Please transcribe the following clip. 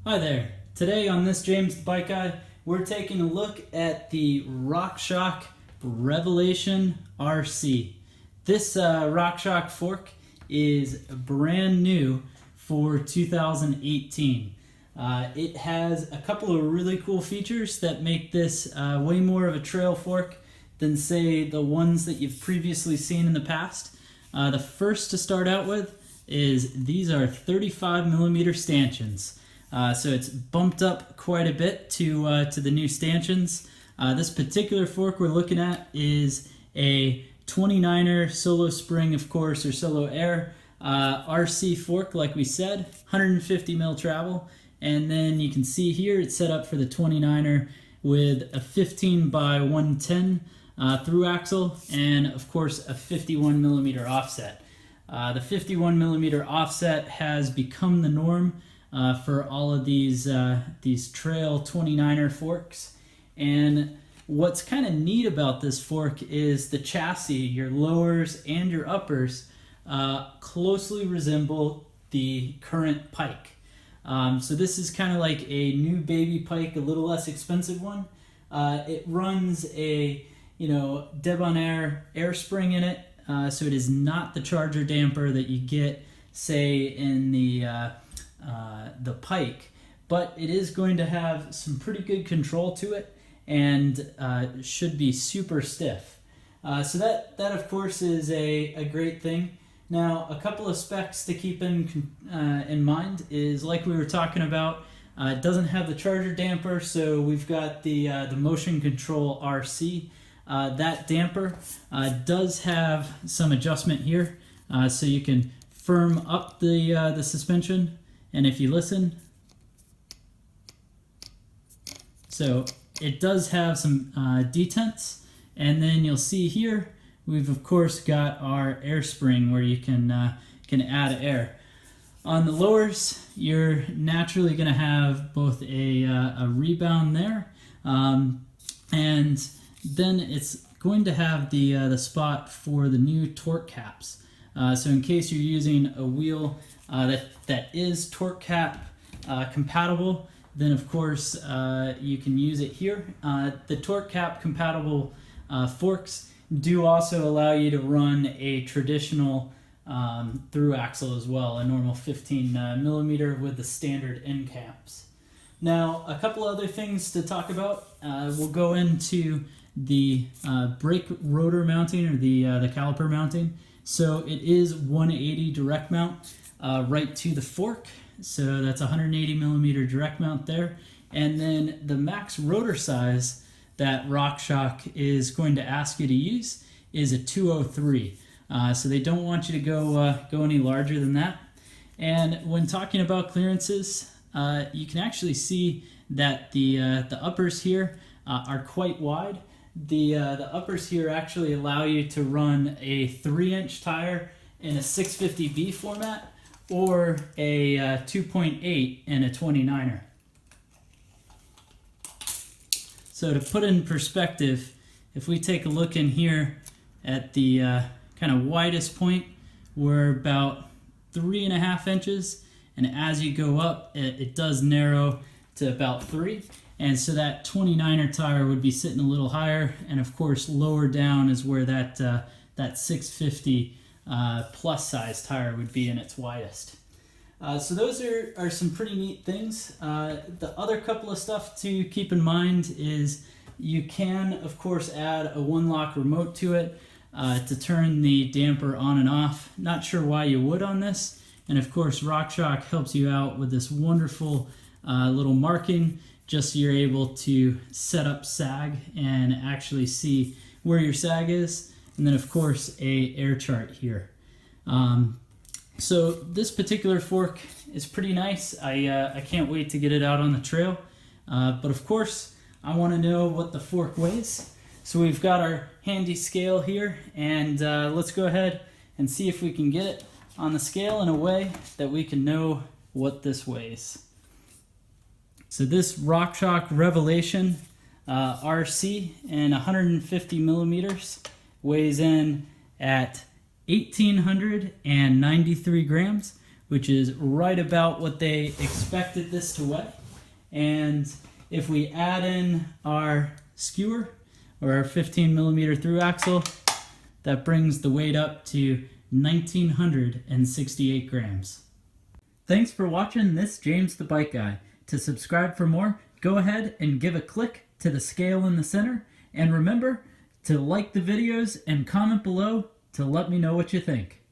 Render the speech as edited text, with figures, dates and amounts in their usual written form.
Hi there. Today on this James the Bike Guy, we're taking a look at the RockShox Revelation RC. This RockShox fork is brand new for 2018. It has a couple of really cool features that make this way more of a trail fork than, say, the ones that you've previously seen in the past. The first to start out with is these are 35mm stanchions. So it's bumped up quite a bit to the new stanchions. This particular fork we're looking at is a 29er solo spring, of course, or solo air RC fork, like we said, 150 mil travel. And then you can see here it's set up for the 29er with a 15 by 110 through axle and, of course, a 51mm offset. The 51mm offset has become the norm for all of these trail 29er forks. And what's kind of neat about this fork is the chassis, your lowers and your uppers, closely resemble the current Pike. So this is kind of like a new baby Pike, a little less expensive one. It runs a Debonair air spring in it, so it is not the Charger damper that you get, say, in the Pike, but it is going to have some pretty good control to it and should be super stiff. So that of course is a great thing. Now, a couple of specs to keep in mind is, like we were talking about, it doesn't have the Charger damper, so we've got the Motion Control RC. That damper does have some adjustment here, so you can firm up the suspension. And if you listen, so it does have some detents, and then you'll see here we've of course got our air spring where you can add air. On the lowers, you're naturally going to have both a rebound there, and then it's going to have the spot for the new torque caps. So in case you're using a wheel that is torque cap compatible, then of course you can use it here. The torque cap compatible forks do also allow you to run a traditional through axle as well, a normal 15mm with the standard end caps. Now, a couple other things to talk about. We'll go into the brake rotor mounting, or the caliper mounting. So it is 180 direct mount right to the fork. So that's 180mm direct mount there. And then the max rotor size that RockShox is going to ask you to use is a 203. So they don't want you to go any larger than that. And when talking about clearances, you can actually see that the uppers here are quite wide. The uppers here actually allow you to run a 3-inch tire in a 650B format, or a 2.8 in a 29er. So to put in perspective, if we take a look in here at the kind of widest point, we're about 3.5 inches, and as you go up, it does narrow to about 3. And so that 29er tire would be sitting a little higher, and of course lower down is where that 650 plus size tire would be in its widest. So those are some pretty neat things. The other couple of stuff to keep in mind is you can of course add a one-lock remote to it to turn the damper on and off. Not sure why you would on this, and of course RockShox helps you out with this wonderful little marking, just so you're able to set up sag and actually see where your sag is. And then of course a air chart here. So this particular fork is pretty nice. I can't wait to get it out on the trail. But of course I want to know what the fork weighs. So we've got our handy scale here, and let's go ahead and see if we can get it on the scale in a way that we can know what this weighs. So this RockShox Revelation RC in 150mm weighs in at 1,893 grams, which is right about what they expected this to weigh. And if we add in our skewer, or our 15 millimeter through axle, that brings the weight up to 1,968 grams. Thanks for watching this James the Bike Guy. To subscribe for more, go ahead and give a click to the scale in the center, and remember to like the videos and comment below to let me know what you think.